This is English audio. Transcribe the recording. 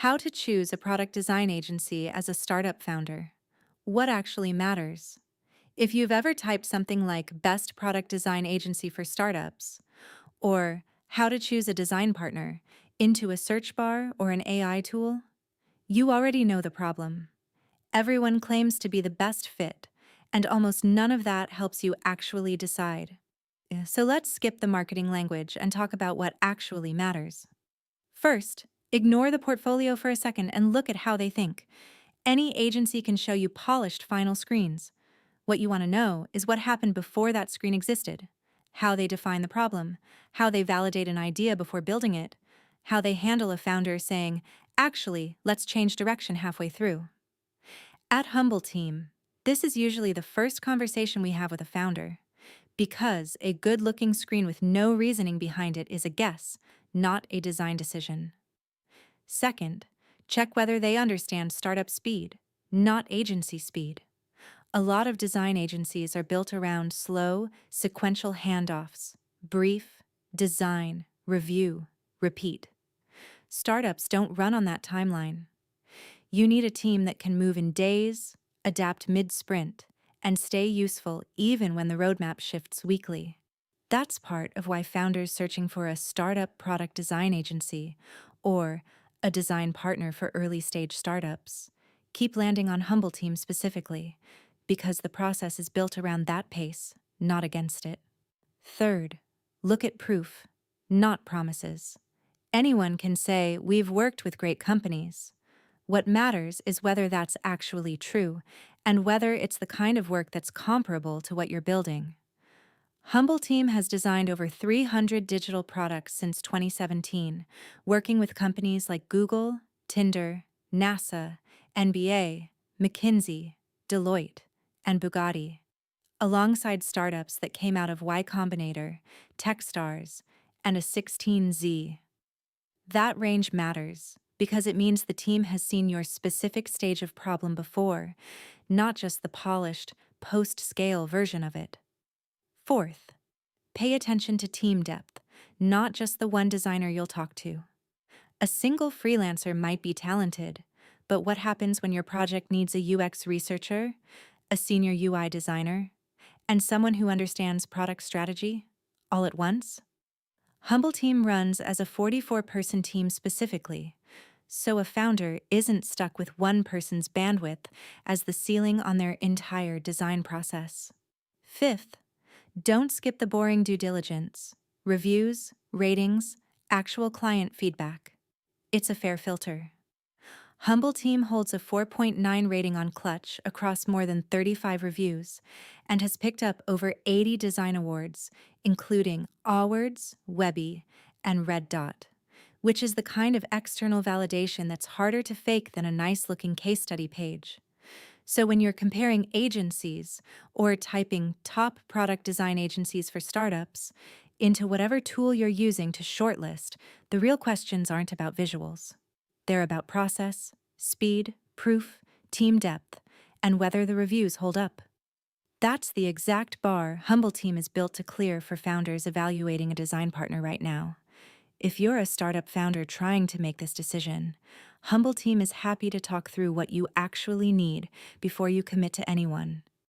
How to choose a product design agency as a startup founder. What actually matters? If you've ever typed something like Best Product Design Agency for Startups or How to Choose a Design Partner into a search bar or an AI tool, you already know the problem. Everyone claims to be the best fit, and almost none of that helps you actually decide. So let's skip the marketing language and talk about what actually matters. First, ignore the portfolio for a second and look at how they think. Any agency can show you polished final screens. What you want to know is what happened before that screen existed, how they define the problem, how they validate an idea before building it, how they handle a founder saying, actually, let's change direction halfway through. At Humbleteam, this is usually the first conversation we have with a founder, because a good-looking screen with no reasoning behind it is a guess, not a design decision. Second, check whether they understand startup speed, not agency speed. A lot of design agencies are built around slow, sequential handoffs: brief, design, review, repeat. Startups don't run on that timeline. You need a team that can move in days, adapt mid-sprint, and stay useful even when the roadmap shifts weekly. That's part of why founders searching for a startup product design agency or a design partner for early-stage startups keep landing on Humbleteam specifically, because the process is built around that pace, not against it. Third, look at proof, not promises. Anyone can say, "We've worked with great companies." What matters is whether that's actually true, and whether it's the kind of work that's comparable to what you're building. Humbleteam has designed over 300 digital products since 2017, working with companies like Google, Tinder, NASA, NBA, McKinsey, Deloitte, and Bugatti, alongside startups that came out of Y Combinator, Techstars, and a 16Z. That range matters because it means the team has seen your specific stage of problem before, not just the polished, post-scale version of it. Fourth, pay attention to team depth, not just the one designer you'll talk to. A single freelancer might be talented, but what happens when your project needs a UX researcher, a senior UI designer, and someone who understands product strategy all at once? Humbleteam runs as a 44-person team specifically, so a founder isn't stuck with one person's bandwidth as the ceiling on their entire design process. Fifth, don't skip the boring due diligence: reviews, ratings, actual client feedback. It's a fair filter. Humbleteam holds a 4.9 rating on Clutch across more than 35 reviews and has picked up over 80 design awards, including Awards, Webby, and Red Dot, which is the kind of external validation that's harder to fake than a nice-looking case study page. So when you're comparing agencies or typing top product design agencies for startups into whatever tool you're using to shortlist, the real questions aren't about visuals. They're about process, speed, proof, team depth, and whether the reviews hold up. That's the exact bar Humbleteam is built to clear for founders evaluating a design partner right now. If you're a startup founder trying to make this decision, Humbleteam is happy to talk through what you actually need before you commit to anyone,